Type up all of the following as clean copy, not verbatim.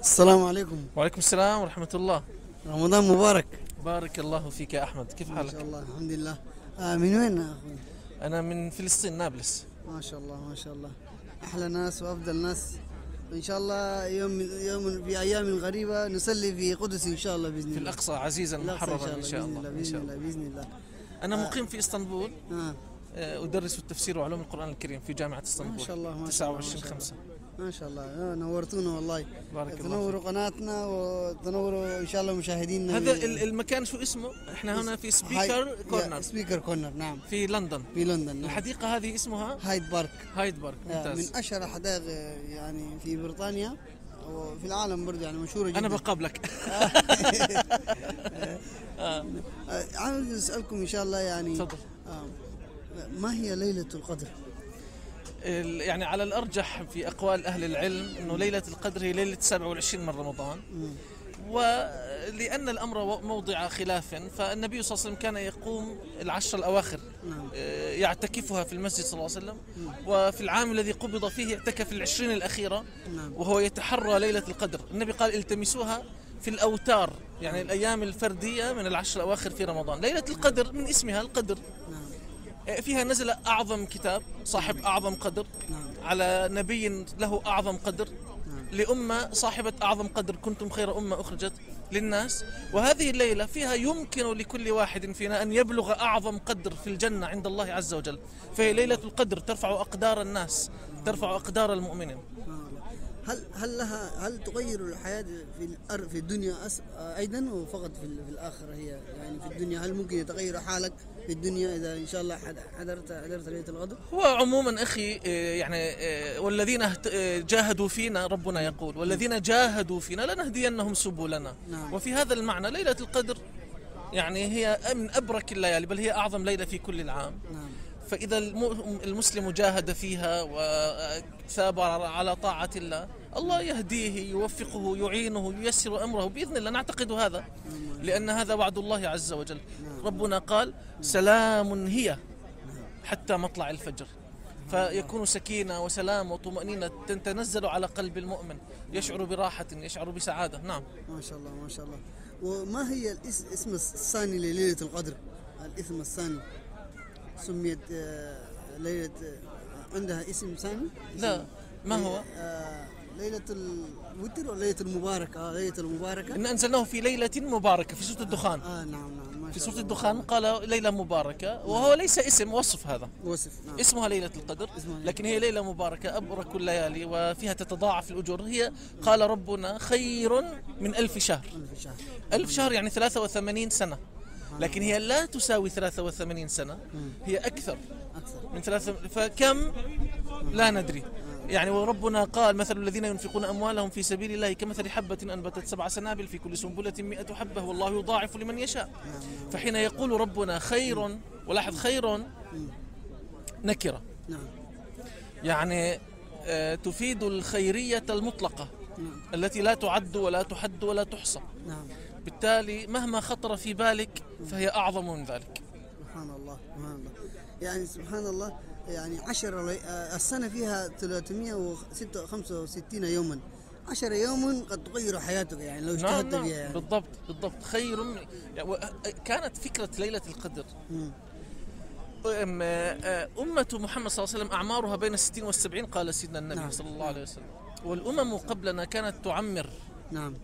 السلام عليكم. وعليكم السلام ورحمة الله. رمضان مبارك. بارك الله فيك يا أحمد، كيف ما حالك؟ شاء الله الحمد لله. من وين أخوي؟ أنا من فلسطين، نابلس. ما شاء الله ما شاء الله، أحلى ناس وأفضل ناس. إن شاء الله يوم في أيام غريبة نصلي في قدس إن شاء الله بإذن في الله. الأقصى عزيزا محررا إن شاء الله. بإذن الله بإذن الله. أنا مقيم في إسطنبول، آه. أدرس في التفسير وعلوم القرآن الكريم في جامعة ما إسطنبول. شاء الله ما شاء الله 29/5. ما شاء الله. نورتونا والله. بارك الله تنوروا قناتنا وتنوروا إن شاء الله مشاهدينا. هذا المكان شو اسمه؟ احنا هنا في سبيكر كورنر. سبيكر كورنر، نعم. في لندن. في لندن، نعم. الحديقة هذه اسمها هايد بارك. هايد بارك. ممتاز. من اشهر الحدائق يعني في بريطانيا وفي العالم برضه، يعني مشهوره جدا. أنا بقابلك. عاوز اسالكم ان شاء الله يعني تفضل. ما هي ليله القدر؟ يعني على الأرجح في أقوال أهل العلم أنه ليلة القدر هي ليلة 27 من رمضان. ولأن الأمر موضع خلاف، فالنبي صلى الله عليه وسلم كان يقوم العشر الأواخر، نعم. يعتكفها في المسجد صلى الله عليه وسلم. وفي العام الذي قبض فيه اعتكف 20 الأخيرة، نعم. وهو يتحرى ليلة القدر. النبي قال التمسوها في الأوتار، يعني الأيام الفردية من العشر الأواخر في رمضان. ليلة القدر من اسمها القدر، نعم. فيها نزل أعظم كتاب صاحب أعظم قدر، نعم. على نبي له أعظم قدر، نعم. لأمة صاحبة أعظم قدر، كنتم خير أمة أخرجت للناس. وهذه الليلة فيها يمكن لكل واحد فينا أن يبلغ أعظم قدر في الجنة عند الله عز وجل. فهي ليلة القدر ترفع أقدار الناس، ترفع أقدار المؤمنين. هل تغير الحياه في الدنيا ايضا وفقط في الاخره؟ هي يعني في الدنيا هل ممكن يتغير حالك في الدنيا اذا ان شاء الله حضرت ليله القدر؟ هو عموما أخي، يعني والذين جاهدوا فينا، ربنا يقول والذين جاهدوا فينا لنهدينهم سبلنا. نعم. وفي هذا المعنى ليلة القدر يعني هي من أبرك الليالي، بل هي أعظم ليلة في كل العام. نعم. فإذا المسلم جاهد فيها وثابر على طاعة الله، الله يهديه، يوفقه، يعينه، ييسر أمره بإذن الله. نعتقد هذا لأن هذا وعد الله عز وجل. ربنا قال سلام هي حتى مطلع الفجر، فيكون سكينة وسلام وطمأنينة تتنزل على قلب المؤمن، يشعر براحة، يشعر بسعادة. نعم. ما شاء الله ما شاء الله. وما هي الاسم الثاني لليلة القدر؟ الاسم الثاني سميت ليلة عندها اسم ثاني؟ لا، ما هو؟ ليلة الوتر ولا ليلة المباركة؟ ليلة المباركة. إن أنزلناه في ليلة مباركة في سورة الدخان. نعم نعم. ما في شاء سورة الله. الدخان قال ليلة مباركة، وهو ليس اسم، وصف هذا. وصف. نعم. اسمها ليلة القدر، اسمها لكن هي ليلة مباركة أبرك الليالي، وفيها تتضاعف الأجور. هي قال ربنا خير من 1000 شهر. 1000 شهر. 1000 شهر يعني 83 سنة، لكن هي لا تساوي 83 سنة، هي أكثر أكثر من 3. فكم لا ندري. يعني وربنا قال مثل الذين ينفقون أموالهم في سبيل الله كمثل حبة أنبتت 7 سنابل في كل سنبلة 100 حبة والله يضاعف لمن يشاء. فحين يقول ربنا خير، ولاحظ خير نكرة، نعم. يعني تفيد الخيرية المطلقة التي لا تعد ولا تحد ولا تحصى. نعم. بالتالي مهما خطر في بالك فهي أعظم من ذلك. سبحان الله سبحان الله. يعني سبحان الله، يعني السنة فيها 365 يوما. 10 يوما قد تغير حياتك يعني لو اجتهدت نعم فيها يعني. بالضبط خير كانت فكرة ليلة القدر. أمة محمد صلى الله عليه وسلم أعمارها بين 60 و70 قال سيدنا النبي. نعم. صلى الله عليه وسلم. والأمم قبلنا كانت تعمر. نعم.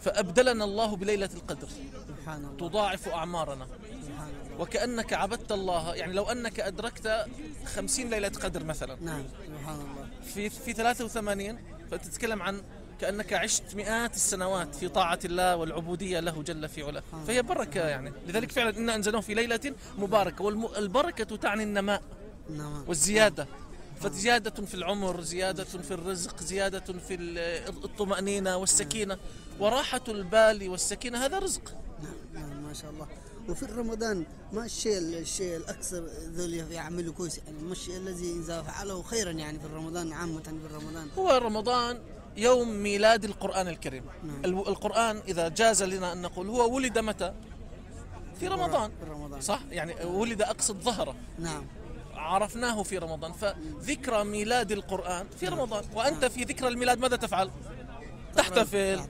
فأبدلنا الله بليلة القدر سبحان الله. تضاعف أعمارنا. سبحان الله. وكأنك عبدت الله، يعني لو أنك أدركت 50 ليلة قدر مثلا، نعم. سبحان الله. في 83، فتتكلم عن كأنك عشت مئات السنوات في طاعة الله والعبودية له جل في علاه. فهي بركة يعني. لذلك فعلا إنا أنزلناه في ليلة مباركة، والبركة تعني النماء نعم. والزيادة. فزيادة في العمر، زيادة في الرزق، زيادة في الطمأنينة والسكينة، وراحة البال والسكينة هذا رزق. نعم ما شاء الله. وفي رمضان ما الشيء الأكثر ذول يعملوا كويس، يعني ما الشيء الذي إذا فعله خيرا يعني في رمضان عامة في رمضان؟ هو رمضان يوم ميلاد القرآن الكريم. نعم. القرآن إذا جاز لنا أن نقول هو ولد متى؟ في رمضان. في رمضان. صح؟ يعني ولد أقصد ظهره. نعم. عرفناه في رمضان، فذكرى ميلاد القرآن في رمضان. وأنت في ذكرى الميلاد ماذا تفعل؟ تحتفل،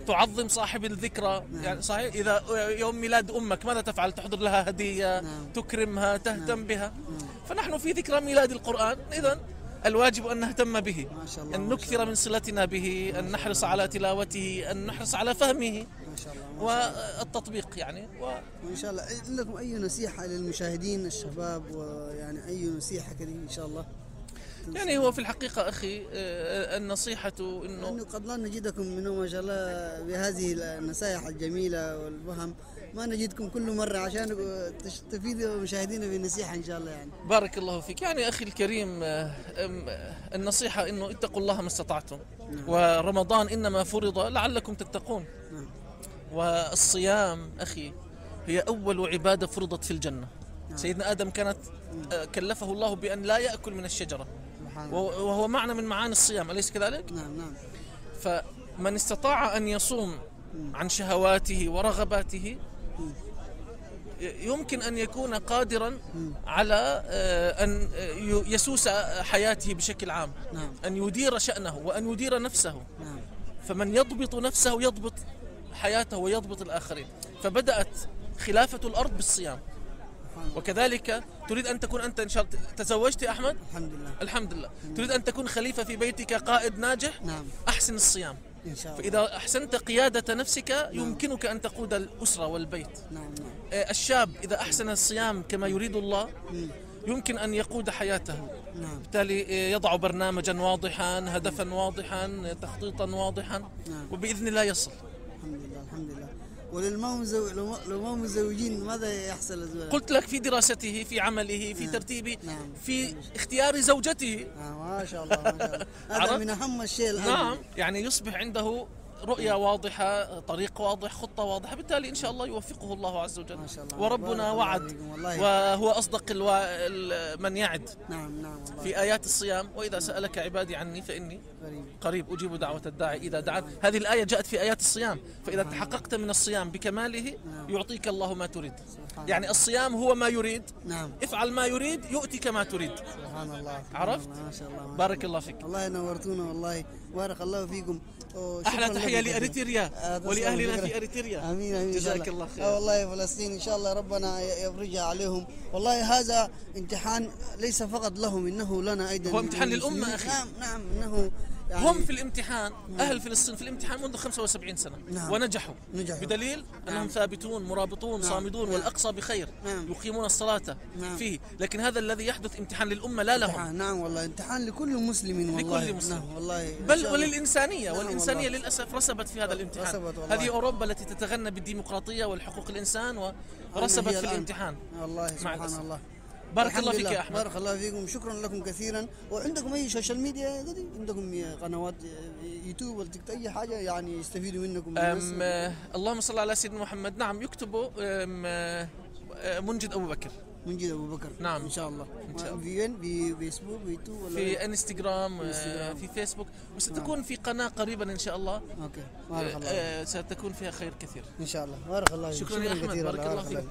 تعظم صاحب الذكرى. يعني صحيح، إذا يوم ميلاد أمك ماذا تفعل؟ تحضر لها هدية، تكرمها، تهتم بها. فنحن في ذكرى ميلاد القرآن، إذن الواجب أن نهتم به، ما شاء الله، أن نكثر من صلتنا به، أن نحرص على تلاوته، أن نحرص على فهمه ما شاء الله. والتطبيق يعني. وإن شاء الله لكم أي نصيحة للمشاهدين الشباب، ويعني أي نصيحة كذا إن شاء الله؟ يعني هو في الحقيقة أخي النصيحة إنه قد لا نجدكم منه ما شاء الله بهذه النصائح الجميلة والفهم، ما نجدكم كل مرة عشان تفيدوا مشاهدينا بالنصيحة إن شاء الله. يعني بارك الله فيك. يعني أخي الكريم، النصيحة إنه اتقوا الله ما استطعتم. ورمضان إنما فرض لعلكم تتقون. والصيام أخي هي أول عبادة فرضت في الجنة. سيدنا آدم كانت كلفه الله بأن لا يأكل من الشجرة، وهو معنى من معاني الصيام، أليس كذلك؟ نعم. فمن استطاع أن يصوم عن شهواته ورغباته يمكن أن يكون قادرا على أن يسوس حياته بشكل عام، أن يدير شأنه وأن يدير نفسه. فمن يضبط نفسه يضبط حياته ويضبط الآخرين. فبدأت خلافة الأرض بالصيام. وكذلك تريد أن تكون أنت إن شاء الله تزوجت يا أحمد؟ الحمد لله. تريد أن تكون خليفة في بيتك، قائد ناجح؟ أحسن الصيام إن شاء الله. فإذا أحسنت قيادة نفسك يمكنك أن تقود الأسرة والبيت. الشاب إذا أحسن الصيام كما يريد الله يمكن أن يقود حياته. بالتالي يضع برنامجا واضحا، هدفا واضحا، تخطيطا واضحا، وبإذن الله يصل. الحمد لله. لو ما مزوجين ماذا يحصل؟ قلت لك في دراسته، في عمله، في ترتيبه، في اختيار زوجته. ما شاء الله ما شاء الله. هذا من أهم الشيء الآن. نعم، يعني يصبح عنده رؤية واضحة، طريق واضح، خطة واضحة، بالتالي إن شاء الله يوفقه الله عز وجل. ما شاء الله. وربنا وعد، وهو أصدق من يعد. نعم في آيات الصيام: وإذا سألك عبادي عني فإني قريب أجيب دعوة الداعي إذا دعان. هذه الآية جاءت في آيات الصيام. فإذا تحققت من الصيام بكماله يعطيك الله ما تريد. يعني الصيام هو ما يريد. افعل ما يريد يؤتك ما تريد. سبحان الله. عرفت؟ ما شاء الله. بارك الله فيك. والله نورتونا والله، بارك الله فيكم. أحلى تحية لأريتريا ولأهلنا في أريتريا. آمين. جزاك الله خير. والله فلسطين إن شاء الله ربنا يفرجها عليهم. والله هذا امتحان ليس فقط لهم، إنه لنا أيضا. هو امتحان للأمة أخي. نعم إنه يعني هم في الامتحان، أهل فلسطين في الامتحان منذ 75 سنة. ونجحوا. بدليل أنهم ثابتون مرابطون صامدون، والأقصى بخير. يقيمون الصلاة فيه. لكن هذا الذي يحدث امتحان للأمة لا لهم. نعم والله امتحان لكل مسلم والله. لكل مسلم. والله بل وللإنسانية. والإنسانية للأسف رسبت في هذا الامتحان. هذه أوروبا التي تتغنى بالديمقراطية والحقوق الإنسان ورسبت في الامتحان. والله سبحان الله. بارك الله فيك يا أحمد. بارك الله فيكم، شكرا لكم كثيرا. وعندكم أي سوشيال ميديا؟ عندكم قنوات يوتيوب ولا تيك توك، أي حاجة يعني يستفيدوا منكم الناس؟ اللهم صل على سيدنا محمد. نعم، يكتبوا منجد أبو بكر. منجد أبو بكر. نعم إن شاء الله. في فيسبوك، في يوتيوب، ولا في انستغرام، في فيسبوك، وستكون في قناة قريبا إن شاء الله. أوكي. بارك الله. ستكون فيها خير كثير إن شاء الله. بارك الله. شكرا يا أحمد. بارك الله فيك.